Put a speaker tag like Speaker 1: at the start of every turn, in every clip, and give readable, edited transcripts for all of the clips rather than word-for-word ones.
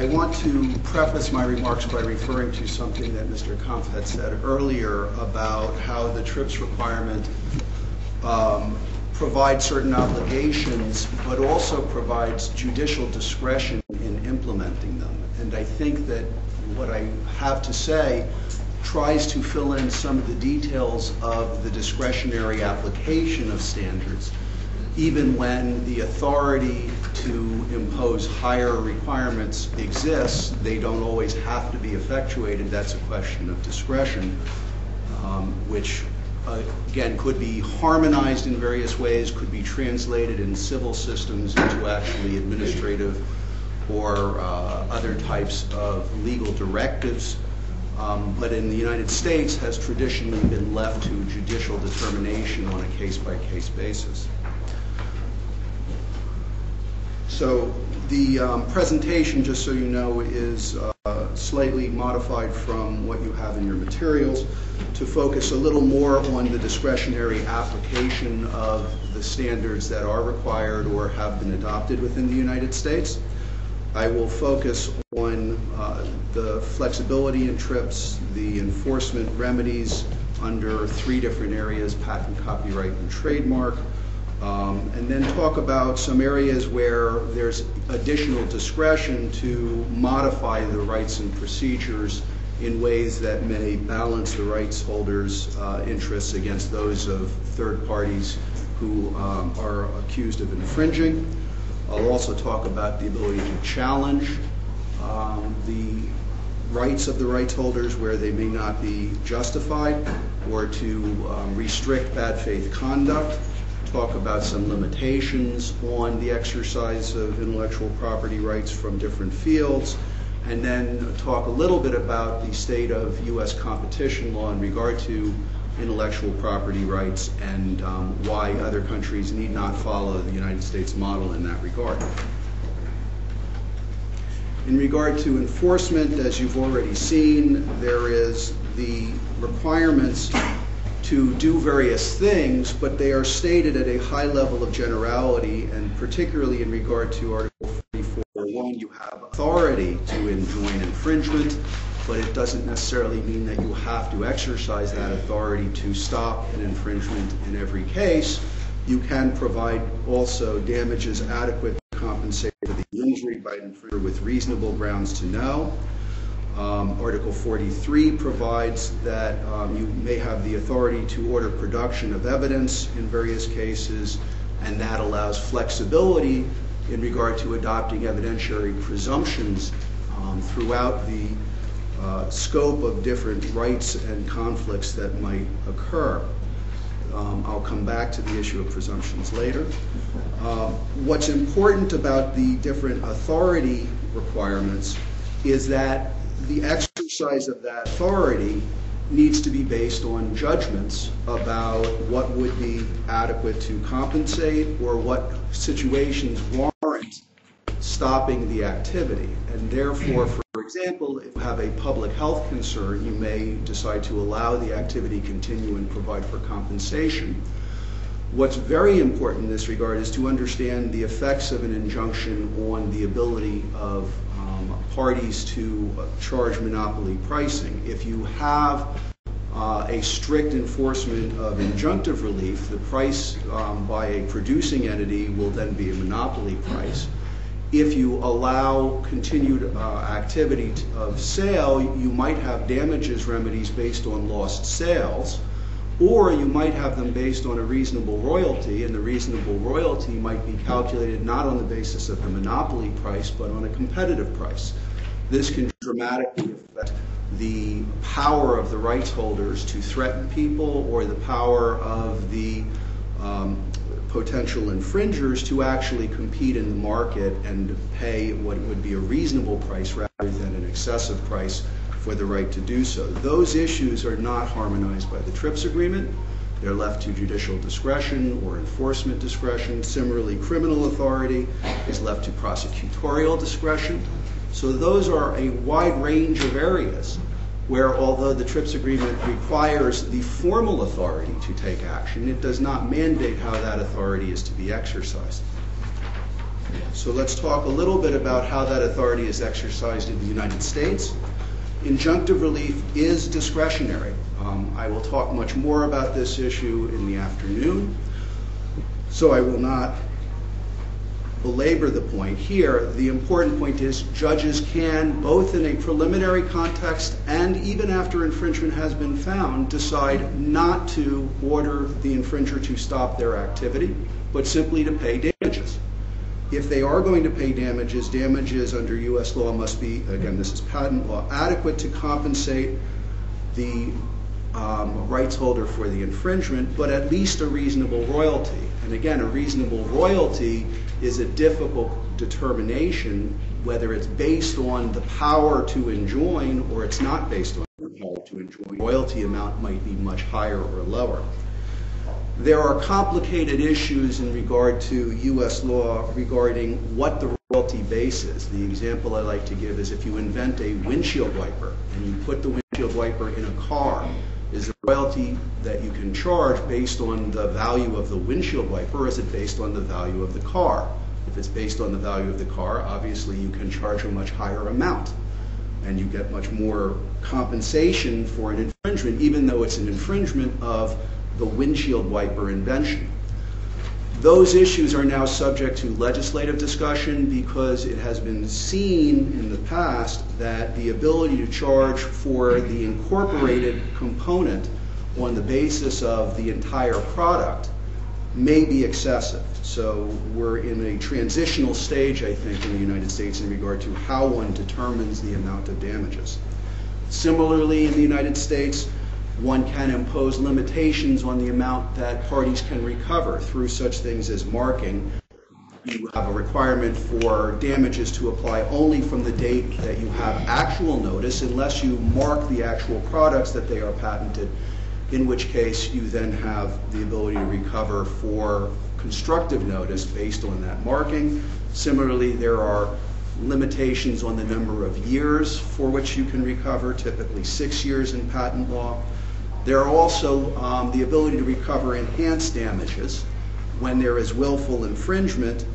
Speaker 1: I want to preface my remarks by referring to something that Mr. Kampf had said earlier about how the TRIPS requirement provides certain obligations, but also provides judicial discretion in implementing them. And I think that what I have to say tries to fill in some of the details of the discretionary application of standards, even when the authority to impose higher requirements exists. They don't always have to be effectuated. That's a question of discretion, which again could be harmonized in various ways, could be translated in civil systems into actually administrative or other types of legal directives. But in the United States has traditionally been left to judicial determination on a case-by-case basis. So the presentation, just so you know, is slightly modified from what you have in your materials to focus a little more on the discretionary application of the standards that are required or have been adopted within the United States. I will focus on the flexibility in TRIPS, the enforcement remedies under 3 different areas: patent, copyright, and trademark, and then talk about some areas where there's additional discretion to modify the rights and procedures in ways that may balance the rights holders' interests against those of third parties who are accused of infringing. I'll also talk about the ability to challenge the rights of the rights holders where they may not be justified, or to restrict bad faith conduct, talk about some limitations on the exercise of intellectual property rights from different fields, and then talk a little bit about the state of U.S. competition law in regard to intellectual property rights and why other countries need not follow the United States model in that regard. In regard to enforcement, as you've already seen, there is the requirements to do various things, but they are stated at a high level of generality, and particularly in regard to Article 44.1, you have authority to enjoin infringement, but it doesn't necessarily mean that you have to exercise that authority to stop an infringement in every case. You can provide also damages adequate to compensate for the injury by an infringer with reasonable grounds to know. Article 43 provides that you may have the authority to order production of evidence in various cases, and that allows flexibility in regard to adopting evidentiary presumptions throughout the scope of different rights and conflicts that might occur. I'll come back to the issue of presumptions later. What's important about the different authority requirements is that the exercise of that authority needs to be based on judgments about what would be adequate to compensate or what situations warrant stopping the activity. And therefore, for example, if you have a public health concern, you may decide to allow the activity continue and provide for compensation. What's very important in this regard is to understand the effects of an injunction on the ability of parties to charge monopoly pricing. If you have a strict enforcement of injunctive relief, the price by a producing entity will then be a monopoly price. If you allow continued activity of sale, you might have damages remedies based on lost sales, or you might have them based on a reasonable royalty, and the reasonable royalty might be calculated not on the basis of the monopoly price, but on a competitive price. This can dramatically affect the power of the rights holders to threaten people, or the power of the potential infringers to actually compete in the market and pay what would be a reasonable price rather than an excessive price for the right to do so. Those issues are not harmonized by the TRIPS agreement. They're left to judicial discretion or enforcement discretion. Similarly, criminal authority is left to prosecutorial discretion. So those are a wide range of areas where, although the TRIPS agreement requires the formal authority to take action, it does not mandate how that authority is to be exercised. So let's talk a little bit about how that authority is exercised in the United States. Injunctive relief is discretionary. I will talk much more about this issue in the afternoon, so I will not belabor the point here. The important point is judges can, both in a preliminary context and even after infringement has been found, decide not to order the infringer to stop their activity, but simply to pay damages. If they are going to pay damages, damages under U.S. law must be, again, this is patent law, adequate to compensate the rights holder for the infringement, but at least a reasonable royalty. And again, a reasonable royalty is a difficult determination, whether it's based on the power to enjoin or it's not based on the power to enjoin. Royalty amount might be much higher or lower. There are complicated issues in regard to U.S. law regarding what the royalty base is. The example I like to give is if you invent a windshield wiper and you put the windshield wiper in a car, is the royalty that you can charge based on the value of the windshield wiper, or is it based on the value of the car? If it's based on the value of the car, obviously you can charge a much higher amount and you get much more compensation for an infringement, even though it's an infringement of the windshield wiper invention. Those issues are now subject to legislative discussion because it has been seen in the past that the ability to charge for the incorporated component on the basis of the entire product may be excessive. So we're in a transitional stage, I think, in the United States in regard to how one determines the amount of damages. Similarly, in the United States, one can impose limitations on the amount that parties can recover through such things as marking. You have a requirement for damages to apply only from the date that you have actual notice, unless you mark the actual products that they are patented, in which case you then have the ability to recover for constructive notice based on that marking. Similarly, there are limitations on the number of years for which you can recover, typically 6 years in patent law. There are also the ability to recover enhanced damages when there is willful infringement,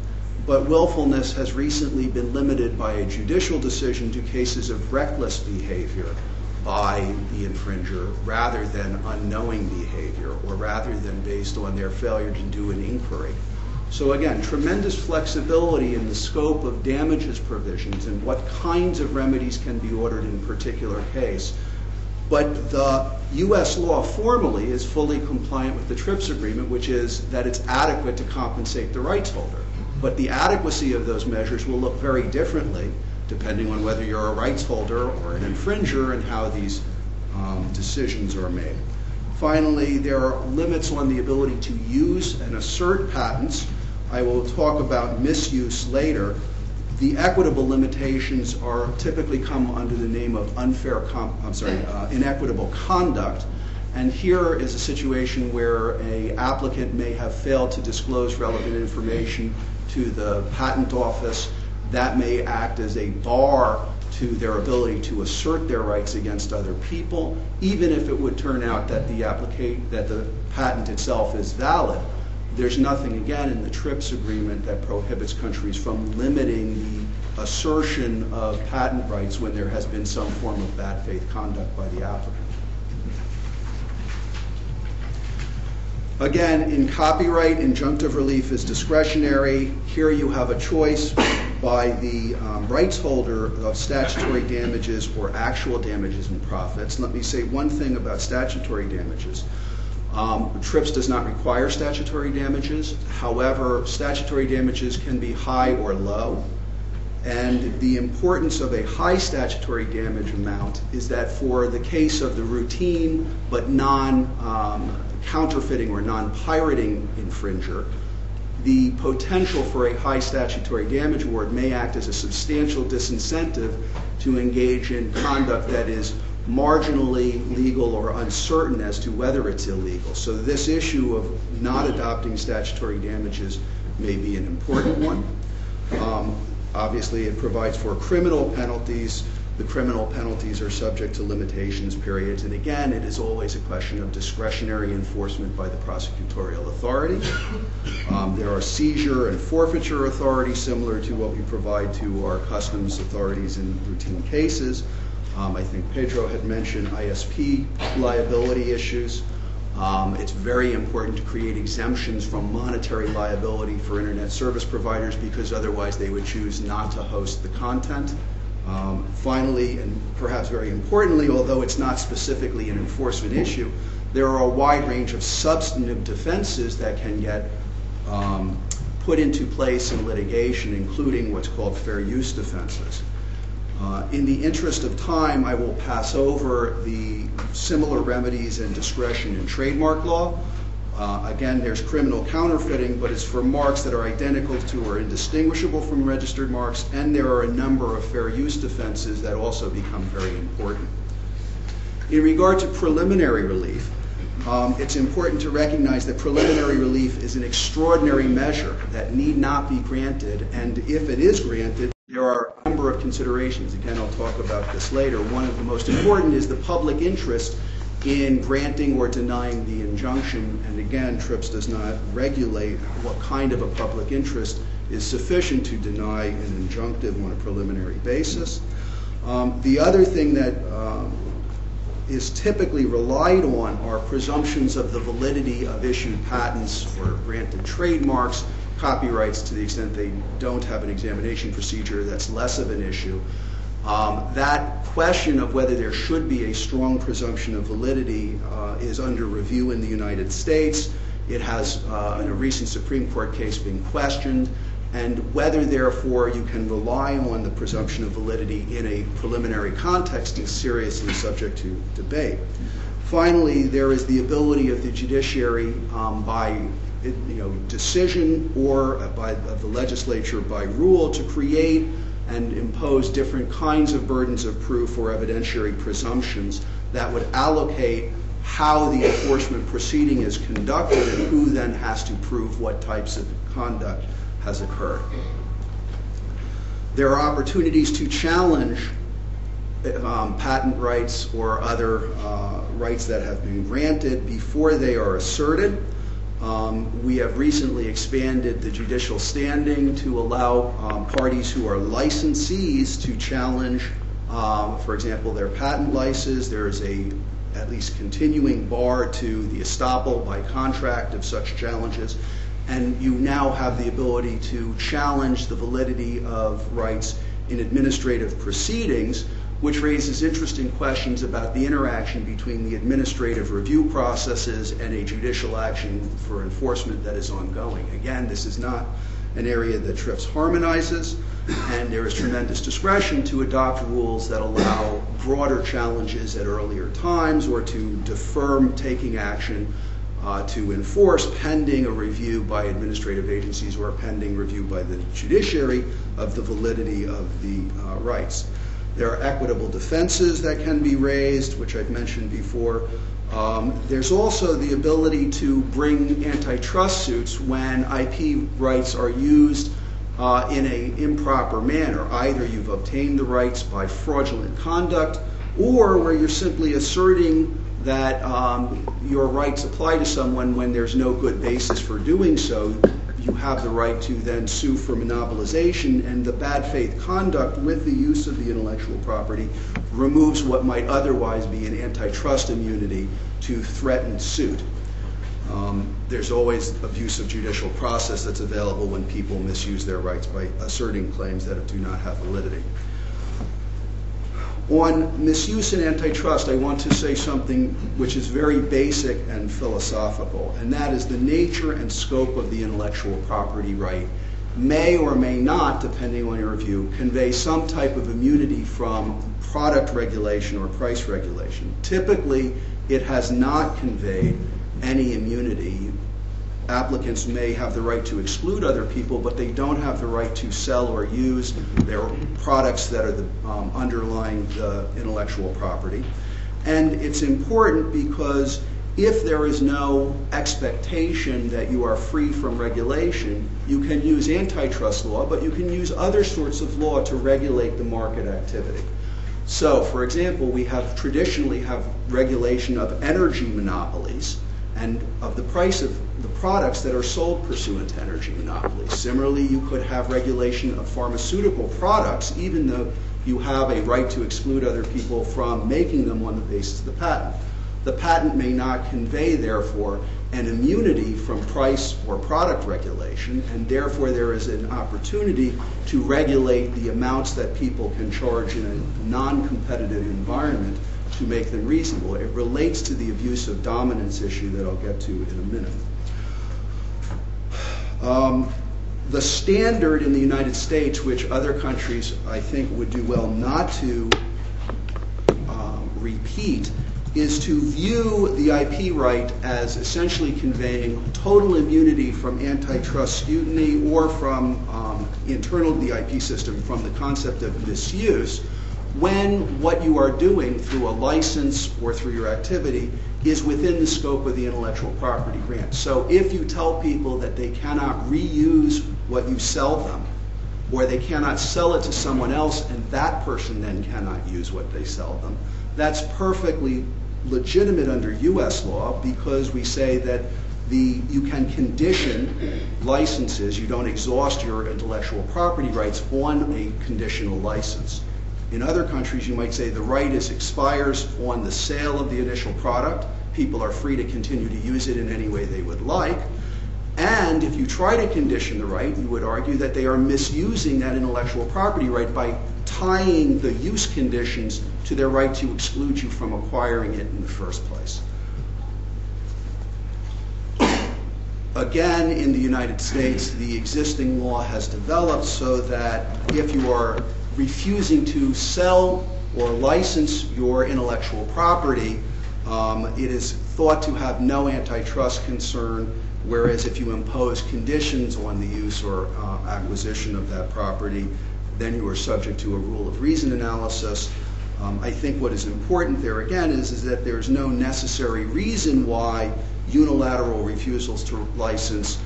Speaker 1: but willfulness has recently been limited by a judicial decision to cases of reckless behavior by the infringer rather than unknowing behavior, or rather than based on their failure to do an inquiry. So again, tremendous flexibility in the scope of damages provisions and what kinds of remedies can be ordered in a particular case. But the U.S. law formally is fully compliant with the TRIPS agreement, which is that it's adequate to compensate the rights holder. But the adequacy of those measures will look very differently depending on whether you're a rights holder or an infringer and how these decisions are made. Finally, there are limits on the ability to use and assert patents. I will talk about misuse later. The equitable limitations are typically come under the name of inequitable conduct. And here is a situation where an applicant may have failed to disclose relevant information to the patent office. That may act as a bar to their ability to assert their rights against other people, even if it would turn out that the patent itself is valid. There's nothing, again, in the TRIPS agreement that prohibits countries from limiting the assertion of patent rights when there has been some form of bad faith conduct by the applicant. Again, in copyright, injunctive relief is discretionary. Here you have a choice by the rights holder of statutory damages or actual damages and profits. Let me say one thing about statutory damages. TRIPS does not require statutory damages. However, statutory damages can be high or low. And the importance of a high statutory damage amount is that for the case of the routine but non-counterfeiting or non-pirating infringer, the potential for a high statutory damage award may act as a substantial disincentive to engage in conduct that is marginally legal or uncertain as to whether it's illegal. So this issue of not adopting statutory damages may be an important one. Obviously, it provides for criminal penalties The criminal penalties are subject to limitations periods, and again, it is always a question of discretionary enforcement by the prosecutorial authority. There are seizure and forfeiture authorities similar to what we provide to our customs authorities in routine cases. I think Pedro had mentioned ISP liability issues. It's very important to create exemptions from monetary liability for internet service providers because otherwise they would choose not to host the content. Finally, and perhaps very importantly, although it's not specifically an enforcement issue, there are a wide range of substantive defenses that can get put into place in litigation, including what's called fair use defenses. In the interest of time, I will pass over the similar remedies and discretion in trademark law. Again, there's criminal counterfeiting, but it's for marks that are identical to or indistinguishable from registered marks, and there are a number of fair use defenses that also become very important. In regard to preliminary relief, it's important to recognize that preliminary relief is an extraordinary measure that need not be granted, and if it is granted, there are a number of considerations. Again, I'll talk about this later. One of the most important is the public interest in granting or denying the injunction, and again, TRIPS does not regulate what kind of a public interest is sufficient to deny an injunctive on a preliminary basis. The other thing that is typically relied on are presumptions of the validity of issued patents or granted trademarks, copyrights to the extent they don't have an examination procedure, that's less of an issue. That question of whether there should be a strong presumption of validity is under review in the United States. It has, in a recent Supreme Court case, been questioned, and whether, therefore, you can rely on the presumption of validity in a preliminary context is seriously subject to debate. Finally, there is the ability of the judiciary by decision or of the legislature by rule to create and impose different kinds of burdens of proof or evidentiary presumptions that would allocate how the enforcement proceeding is conducted and who then has to prove what types of conduct has occurred. There are opportunities to challenge patent rights or other rights that have been granted before they are asserted. We have recently expanded the judicial standing to allow parties who are licensees to challenge, for example, their patent license. There is a at least continuing bar to the estoppel by contract of such challenges, and you now have the ability to challenge the validity of rights in administrative proceedings, which raises interesting questions about the interaction between the administrative review processes and a judicial action for enforcement that is ongoing. Again, this is not an area that TRIPS harmonizes, and there is tremendous discretion to adopt rules that allow broader challenges at earlier times or to defer taking action to enforce pending a review by administrative agencies or pending review by the judiciary of the validity of the rights. There are equitable defenses that can be raised, which I've mentioned before. There's also the ability to bring antitrust suits when IP rights are used in an improper manner. Either you've obtained the rights by fraudulent conduct, or where you're simply asserting that your rights apply to someone when there's no good basis for doing so. You have the right to then sue for monopolization, and the bad faith conduct with the use of the intellectual property removes what might otherwise be an antitrust immunity to threatened suit. There's always abuse of judicial process that's available when people misuse their rights by asserting claims that do not have validity. On misuse and antitrust, I want to say something which is very basic and philosophical, and that is the nature and scope of the intellectual property right may or may not, depending on your view, convey some type of immunity from product regulation or price regulation. Typically, it has not conveyed any immunity. Applicants may have the right to exclude other people, but they don't have the right to sell or use their products that are the underlying the intellectual property. And it's important because if there is no expectation that you are free from regulation, you can use antitrust law, but you can use other sorts of law to regulate the market activity. So, for example, we have traditionally have regulation of energy monopolies and of the price of the products that are sold pursuant to energy monopolies. Similarly, you could have regulation of pharmaceutical products, even though you have a right to exclude other people from making them on the basis of the patent. The patent may not convey, therefore, an immunity from price or product regulation, and therefore there is an opportunity to regulate the amounts that people can charge in a non-competitive environment to make them reasonable. It relates to the abuse of dominance issue that I'll get to in a minute. The standard in the United States, which other countries I think would do well not to repeat, is to view the IP right as essentially conveying total immunity from antitrust scrutiny or from internal to the IP system from the concept of misuse, when what you are doing through a license or through your activity is within the scope of the intellectual property grant. So if you tell people that they cannot reuse what you sell them, or they cannot sell it to someone else and that person then cannot use what they sell them, that's perfectly legitimate under US law, because we say that you can condition licenses, you don't exhaust your intellectual property rights on a conditional license. In other countries, you might say the right expires on the sale of the initial product. People are free to continue to use it in any way they would like. And if you try to condition the right, you would argue that they are misusing that intellectual property right by tying the use conditions to their right to exclude you from acquiring it in the first place. Again, in the United States, the existing law has developed so that if you are refusing to sell or license your intellectual property, it is thought to have no antitrust concern, whereas if you impose conditions on the use or acquisition of that property, then you are subject to a rule of reason analysis. I think what is important there again is that there's no necessary reason why unilateral refusals to license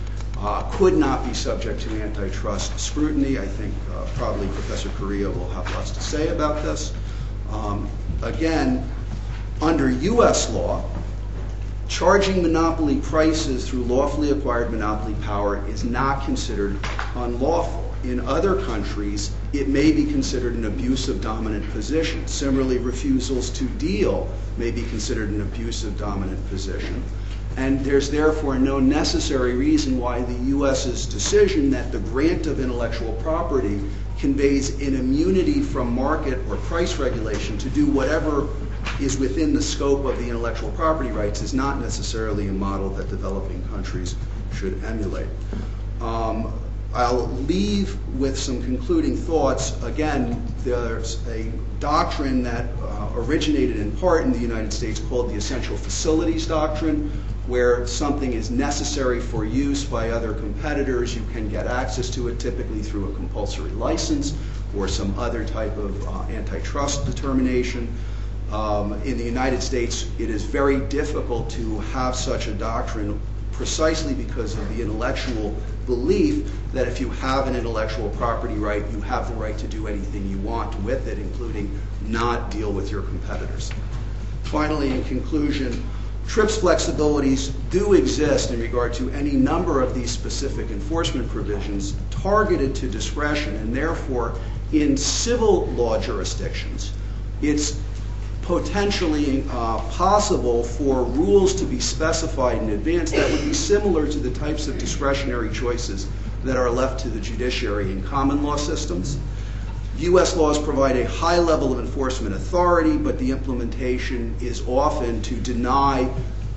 Speaker 1: could not be subject to antitrust scrutiny. I think probably Professor Correa will have lots to say about this. Again, under US law, charging monopoly prices through lawfully acquired monopoly power is not considered unlawful. In other countries, it may be considered an abuse of dominant position. Similarly, refusals to deal may be considered an abuse of dominant position. And there's therefore no necessary reason why the US's decision that the grant of intellectual property conveys an immunity from market or price regulation to do whatever is within the scope of the intellectual property rights is not necessarily a model that developing countries should emulate. I'll leave with some concluding thoughts. Again, there's a doctrine that originated in part in the United States called the Essential Facilities Doctrine, where something is necessary for use by other competitors. You can get access to it typically through a compulsory license or some other type of antitrust determination. In the United States, it is very difficult to have such a doctrine precisely because of the intellectual belief that if you have an intellectual property right, you have the right to do anything you want with it, including not deal with your competitors. Finally, in conclusion, TRIPS flexibilities do exist in regard to any number of these specific enforcement provisions targeted to discretion, and therefore in civil law jurisdictions, it's potentially possible for rules to be specified in advance that would be similar to the types of discretionary choices that are left to the judiciary in common law systems. US laws provide a high level of enforcement authority, but the implementation is often to deny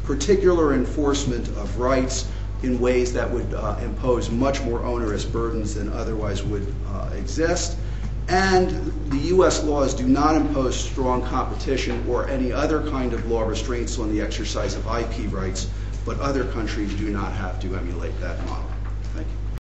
Speaker 1: particular enforcement of rights in ways that would impose much more onerous burdens than otherwise would exist. And the US laws do not impose strong competition or any other kind of law restraints on the exercise of IP rights, but other countries do not have to emulate that model. Thank you.